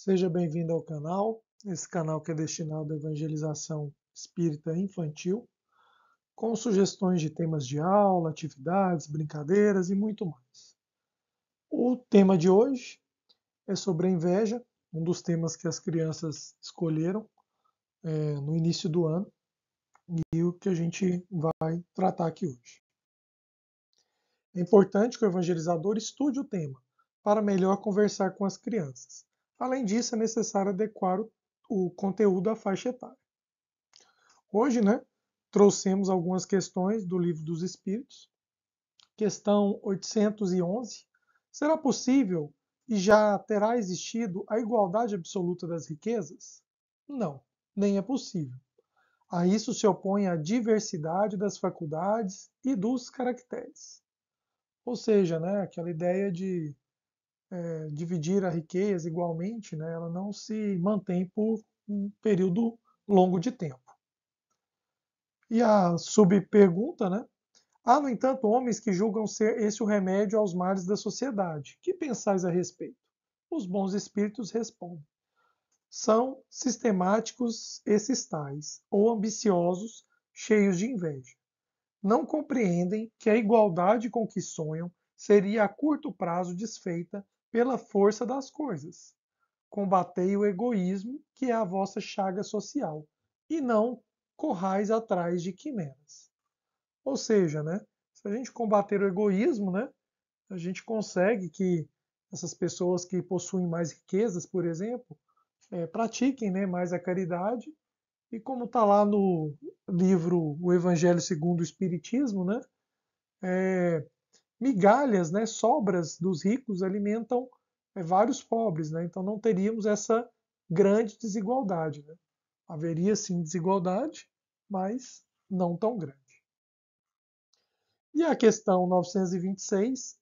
Seja bem-vindo ao canal, esse canal que é destinado à evangelização espírita infantil, com sugestões de temas de aula, atividades, brincadeiras e muito mais. O tema de hoje é sobre a inveja, um dos temas que as crianças escolheram no início do ano e o que a gente vai tratar aqui hoje. É importante que o evangelizador estude o tema para melhor conversar com as crianças. Além disso, é necessário adequar o conteúdo à faixa etária. Hoje, trouxemos algumas questões do Livro dos Espíritos. Questão 811. Será possível e já terá existido a igualdade absoluta das riquezas? Não, nem é possível. A isso se opõe a diversidade das faculdades e dos caracteres. Ou seja, aquela ideia de dividir a riqueza igualmente, ela não se mantém por um período longo de tempo. E a subpergunta, há, no entanto, homens que julgam ser esse o remédio aos males da sociedade. Que pensais a respeito? Os bons espíritos respondem. São sistemáticos esses tais, ou ambiciosos, cheios de inveja. Não compreendem que a igualdade com que sonham seria a curto prazo desfeita pela força das coisas. Combatei o egoísmo, que é a vossa chaga social, e não corrais atrás de quimeras. Ou seja, se a gente combater o egoísmo, a gente consegue que essas pessoas que possuem mais riquezas, por exemplo, pratiquem, mais a caridade. E como está lá no livro O Evangelho segundo o Espiritismo, migalhas, sobras dos ricos alimentam vários pobres. Então não teríamos essa grande desigualdade. Haveria sim desigualdade, mas não tão grande. E a questão 926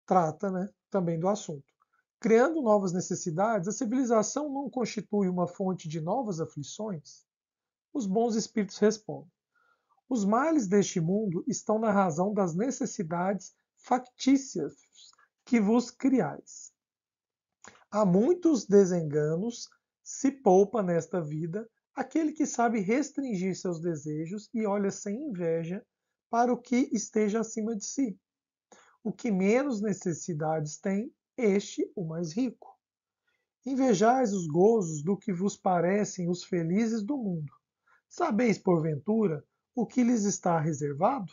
trata, também do assunto. Criando novas necessidades, a civilização não constitui uma fonte de novas aflições? Os bons espíritos respondem. Os males deste mundo estão na razão das necessidades factícias que vos criais. Há muitos desenganos, se poupa nesta vida aquele que sabe restringir seus desejos e olha sem inveja para o que esteja acima de si. O que menos necessidades tem, este o mais rico. Invejais os gozos do que vos parecem os felizes do mundo. Sabeis, porventura, o que lhes está reservado?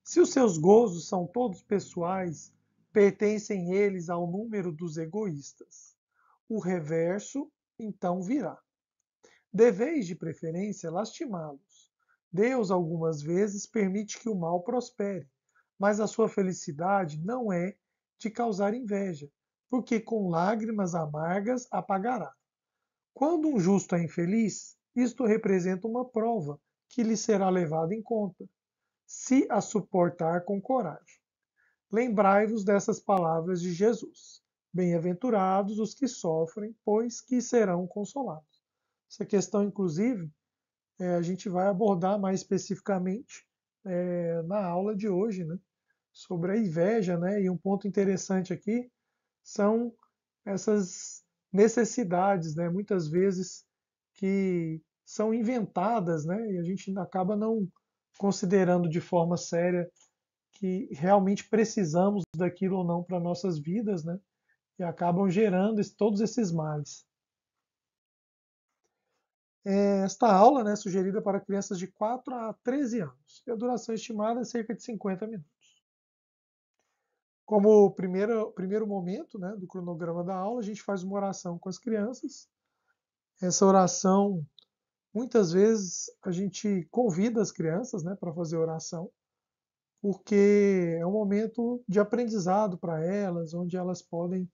Se os seus gozos são todos pessoais, pertencem eles ao número dos egoístas. O reverso, então, virá. Deveis, de preferência, lastimá-los. Deus, algumas vezes, permite que o mal prospere, mas a sua felicidade não é de causar inveja, porque com lágrimas amargas apagará. Quando um justo é infeliz, isto representa uma prova que lhe será levada em conta, se a suportar com coragem. Lembrai-vos dessas palavras de Jesus. Bem-aventurados os que sofrem, pois que serão consolados. Essa questão, inclusive, a gente vai abordar mais especificamente na aula de hoje, sobre a inveja, e um ponto interessante aqui são essas necessidades, muitas vezes que são inventadas, e a gente acaba não considerando de forma séria que realmente precisamos daquilo ou não para nossas vidas, e acabam gerando todos esses males. Esta aula é sugerida para crianças de 4 a 13 anos, e a duração estimada é cerca de 50 minutos. Como primeiro momento do cronograma da aula, a gente faz uma oração com as crianças. Essa oração, muitas vezes, a gente convida as crianças para fazer oração, porque é um momento de aprendizado para elas, onde elas podem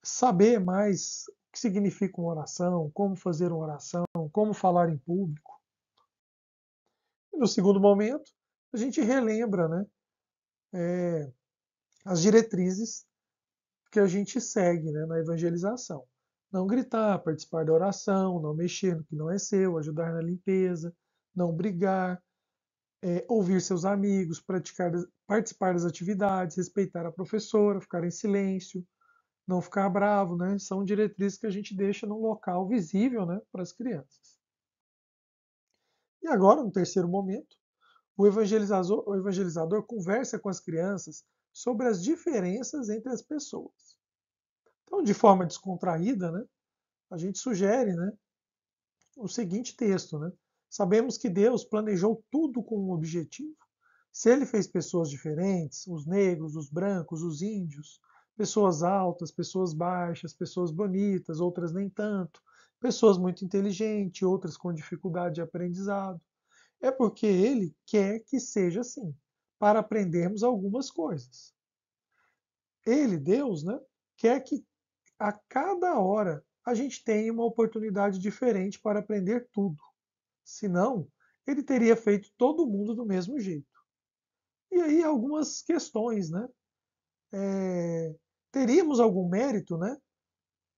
saber mais o que significa uma oração, como fazer uma oração, como falar em público. E no segundo momento, a gente relembra as diretrizes que a gente segue na evangelização. Não gritar, participar da oração, não mexer no que não é seu, ajudar na limpeza, não brigar, ouvir seus amigos, participar das atividades, respeitar a professora, ficar em silêncio, não ficar bravo, né? São diretrizes que a gente deixa num local visível, né, para as crianças. E agora, no terceiro momento, o evangelizador conversa com as crianças sobre as diferenças entre as pessoas. Então, de forma descontraída, né, a gente sugere, né, o seguinte texto, né? Sabemos que Deus planejou tudo com um objetivo. Se ele fez pessoas diferentes, os negros, os brancos, os índios, pessoas altas, pessoas baixas, pessoas bonitas, outras nem tanto, pessoas muito inteligentes, outras com dificuldade de aprendizado, é porque ele quer que seja assim, para aprendermos algumas coisas. Ele, Deus, né, quer que a cada hora a gente tenha uma oportunidade diferente para aprender tudo. Senão, ele teria feito todo mundo do mesmo jeito. E aí algumas questões, né? Teríamos algum mérito, né,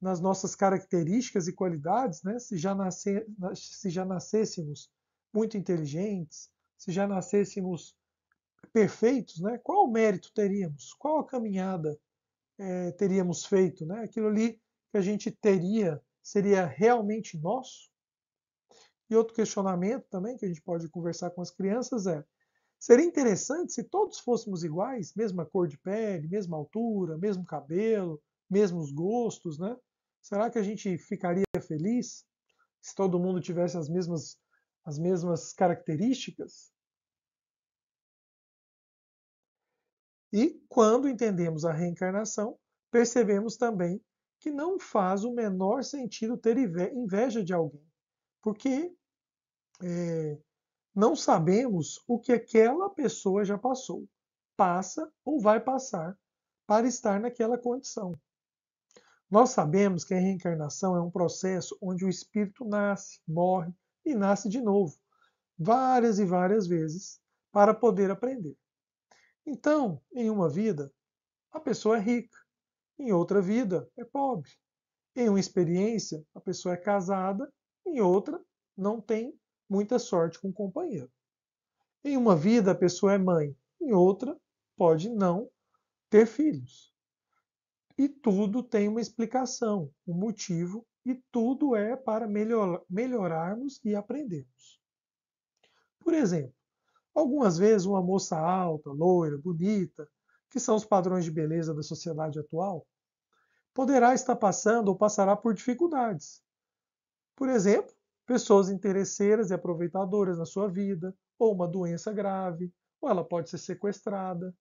nas nossas características e qualidades, né, se já nascêssemos muito inteligentes, se já nascêssemos perfeitos, né? Qual o mérito teríamos? Qual a caminhada teríamos feito, né? Aquilo ali que a gente teria seria realmente nosso? E outro questionamento também que a gente pode conversar com as crianças é: seria interessante se todos fôssemos iguais, mesma cor de pele, mesma altura, mesmo cabelo, mesmos gostos, né? Será que a gente ficaria feliz se todo mundo tivesse as mesmas características? E quando entendemos a reencarnação, percebemos também que não faz o menor sentido ter inveja de alguém, porque não sabemos o que aquela pessoa já passou, passa ou vai passar para estar naquela condição. Nós sabemos que a reencarnação é um processo onde o espírito nasce, morre e nasce de novo, várias e várias vezes, para poder aprender. Então, em uma vida, a pessoa é rica, em outra vida, é pobre. Em uma experiência, a pessoa é casada, em outra, não tem muita sorte com o companheiro. Em uma vida, a pessoa é mãe, em outra, pode não ter filhos. E tudo tem uma explicação, um motivo, e tudo é para melhorarmos e aprendermos. Por exemplo, algumas vezes uma moça alta, loira, bonita, que são os padrões de beleza da sociedade atual, poderá estar passando ou passará por dificuldades. Por exemplo, pessoas interesseiras e aproveitadoras na sua vida, ou uma doença grave, ou ela pode ser sequestrada.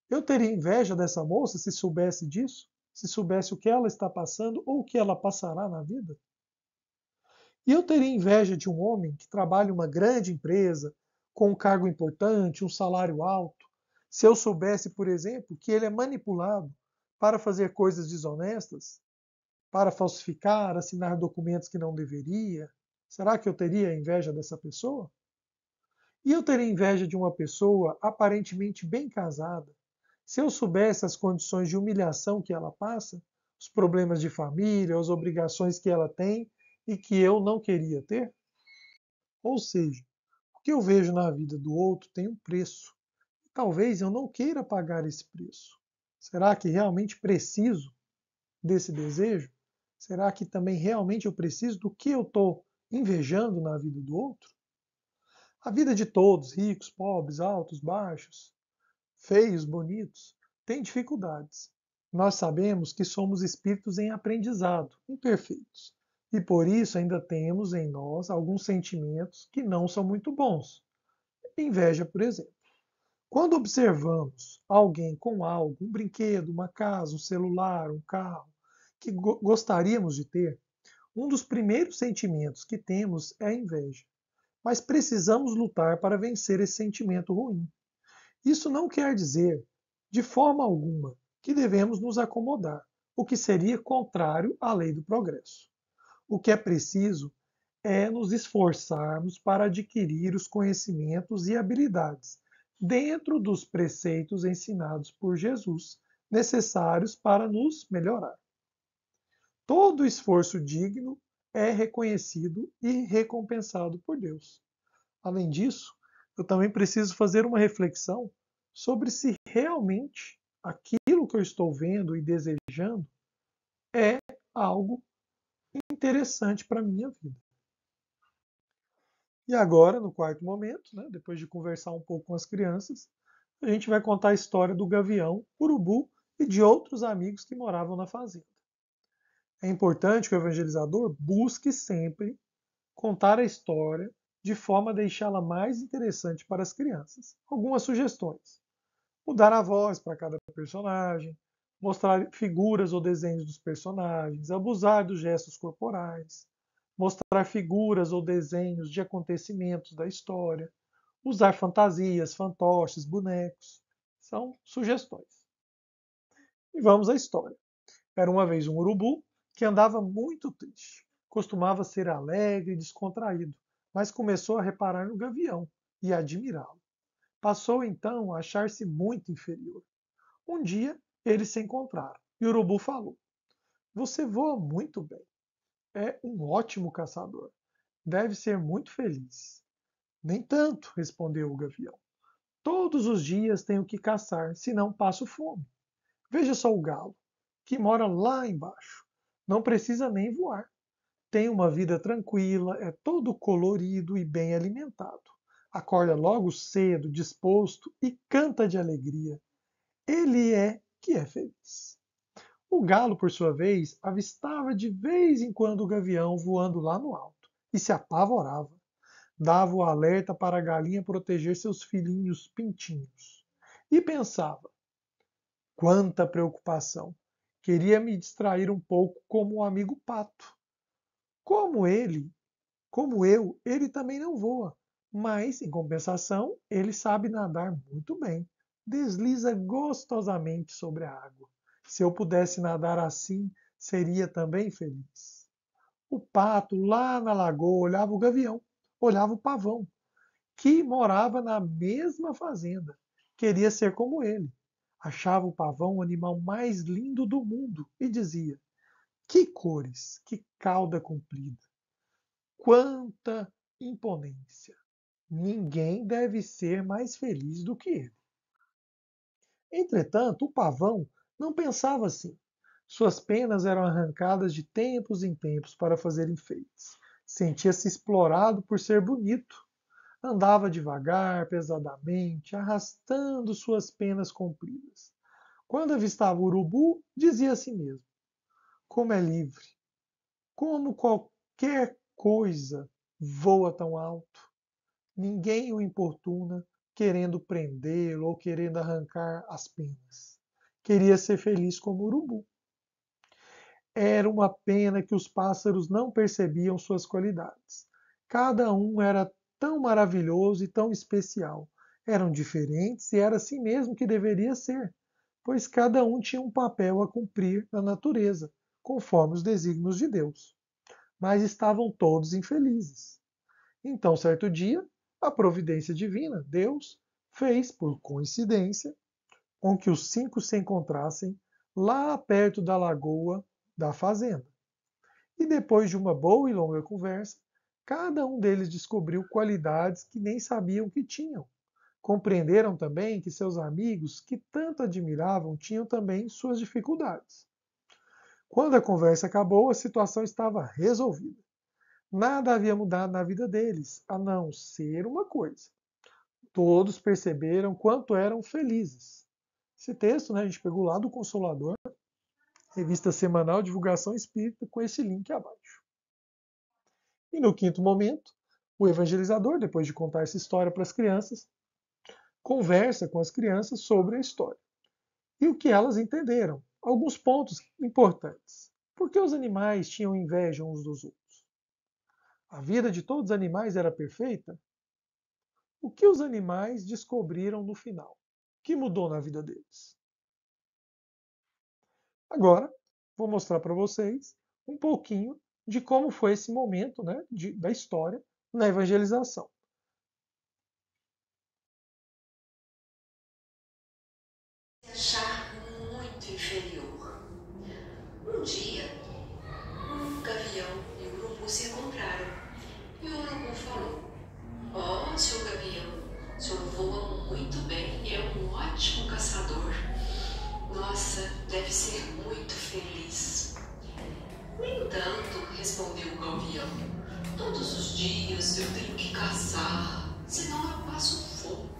Eu teria inveja dessa moça se soubesse disso, se soubesse o que ela está passando ou o que ela passará na vida. E eu teria inveja de um homem que trabalha em uma grande empresa, com um cargo importante, um salário alto, se eu soubesse, por exemplo, que ele é manipulado para fazer coisas desonestas, para falsificar, assinar documentos que não deveria. Será que eu teria inveja dessa pessoa? E eu teria inveja de uma pessoa aparentemente bem casada, se eu soubesse as condições de humilhação que ela passa, os problemas de família, as obrigações que ela tem e que eu não queria ter? Ou seja, o que eu vejo na vida do outro tem um preço. E talvez eu não queira pagar esse preço. Será que realmente preciso desse desejo? Será que também realmente eu preciso do que eu estou invejando na vida do outro? A vida de todos, ricos, pobres, altos, baixos, feios, bonitos, tem dificuldades. Nós sabemos que somos espíritos em aprendizado, imperfeitos. E por isso ainda temos em nós alguns sentimentos que não são muito bons. Inveja, por exemplo. Quando observamos alguém com algo, um brinquedo, uma casa, um celular, um carro, que gostaríamos de ter, um dos primeiros sentimentos que temos é a inveja. Mas precisamos lutar para vencer esse sentimento ruim. Isso não quer dizer, de forma alguma, que devemos nos acomodar, o que seria contrário à lei do progresso. O que é preciso é nos esforçarmos para adquirir os conhecimentos e habilidades dentro dos preceitos ensinados por Jesus, necessários para nos melhorar. Todo esforço digno é reconhecido e recompensado por Deus. Além disso, eu também preciso fazer uma reflexão sobre se realmente aquilo que eu estou vendo e desejando é algo interessante para a minha vida. E agora, no quarto momento, né, depois de conversar um pouco com as crianças, a gente vai contar a história do gavião, urubu e de outros amigos que moravam na fazenda. É importante que o evangelizador busque sempre contar a história de forma a deixá-la mais interessante para as crianças. Algumas sugestões: mudar a voz para cada personagem, mostrar figuras ou desenhos dos personagens, abusar dos gestos corporais, mostrar figuras ou desenhos de acontecimentos da história, usar fantasias, fantoches, bonecos. São sugestões. E vamos à história. Era uma vez um urubu que andava muito triste. Costumava ser alegre e descontraído, mas começou a reparar no gavião e a admirá-lo. Passou então a achar-se muito inferior. Um dia eles se encontraram e o urubu falou: Você voa muito bem. É um ótimo caçador. Deve ser muito feliz. Nem tanto, respondeu o gavião. Todos os dias tenho que caçar, senão passo fome. Veja só o galo, que mora lá embaixo. Não precisa nem voar. Tem uma vida tranquila, é todo colorido e bem alimentado. Acorda logo cedo, disposto e canta de alegria. Ele é que é feliz. O galo, por sua vez, avistava de vez em quando o gavião voando lá no alto e se apavorava. Dava o alerta para a galinha proteger seus filhinhos pintinhos. E pensava: quanta preocupação! Queria me distrair um pouco como o amigo pato. Como ele, como eu, ele também não voa, mas, em compensação, ele sabe nadar muito bem. Desliza gostosamente sobre a água. Se eu pudesse nadar assim, seria também feliz. O pato, lá na lagoa, olhava o gavião, olhava o pavão, que morava na mesma fazenda. Queria ser como ele. Achava o pavão o animal mais lindo do mundo e dizia: Que cores, que cauda comprida, quanta imponência! Ninguém deve ser mais feliz do que ele. Entretanto, o pavão não pensava assim. Suas penas eram arrancadas de tempos em tempos para fazer enfeites. Sentia-se explorado por ser bonito. Andava devagar, pesadamente, arrastando suas penas compridas. Quando avistava o urubu, dizia a si mesmo: Como é livre! Como qualquer coisa voa tão alto! Ninguém o importuna, querendo prendê-lo ou querendo arrancar as penas. Queria ser feliz como o urubu. Era uma pena que os pássaros não percebiam suas qualidades. Cada um era tão maravilhoso e tão especial. Eram diferentes e era assim mesmo que deveria ser, pois cada um tinha um papel a cumprir na natureza, conforme os desígnios de Deus. Mas estavam todos infelizes. Então, certo dia, a providência divina, Deus, fez, por coincidência, com que os cinco se encontrassem lá perto da lagoa da fazenda. E depois de uma boa e longa conversa, cada um deles descobriu qualidades que nem sabiam que tinham. Compreenderam também que seus amigos, que tanto admiravam, tinham também suas dificuldades. Quando a conversa acabou, a situação estava resolvida. Nada havia mudado na vida deles, a não ser uma coisa: todos perceberam quanto eram felizes. Esse texto, né, a gente pegou lá do Consolador, revista semanal Divulgação Espírita, com esse link abaixo. E no quinto momento, o evangelizador, depois de contar essa história para as crianças, conversa com as crianças sobre a história e o que elas entenderam. Alguns pontos importantes. Por que os animais tinham inveja uns dos outros? A vida de todos os animais era perfeita? O que os animais descobriram no final? O que mudou na vida deles? Agora, vou mostrar para vocês um pouquinho de como foi esse momento, né, da história na evangelização. Achar muito inferior. Um dia, um gavião e o urubu se encontraram. E o urubu falou: Senhor gavião, o senhor voa muito bem e é um ótimo caçador. Nossa, deve ser muito feliz. Nem tanto, respondeu o gavião. Todos os dias eu tenho que caçar, senão eu passo fome.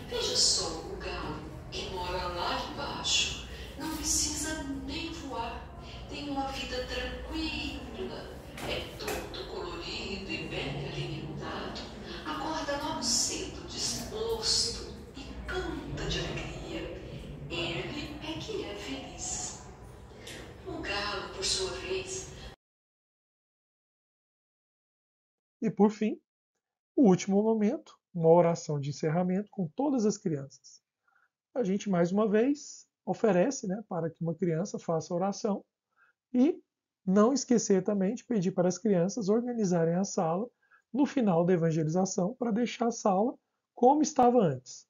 Veja só o galo, que mora lá embaixo. Não precisa nem voar. Tem uma vida tranquila. É todo colorido e bem alimentado. Acorda logo cedo, disposto, e canta de alegria. Ele é que é feliz. O galo, por sua vez, E por fim, o último momento, uma oração de encerramento com todas as crianças. A gente mais uma vez oferece, né, para que uma criança faça a oração e não esquecer também de pedir para as crianças organizarem a sala no final da evangelização para deixar a sala como estava antes.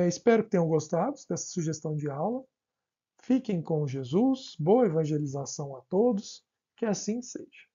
Espero que tenham gostado dessa sugestão de aula. Fiquem com Jesus, boa evangelização a todos, que assim seja.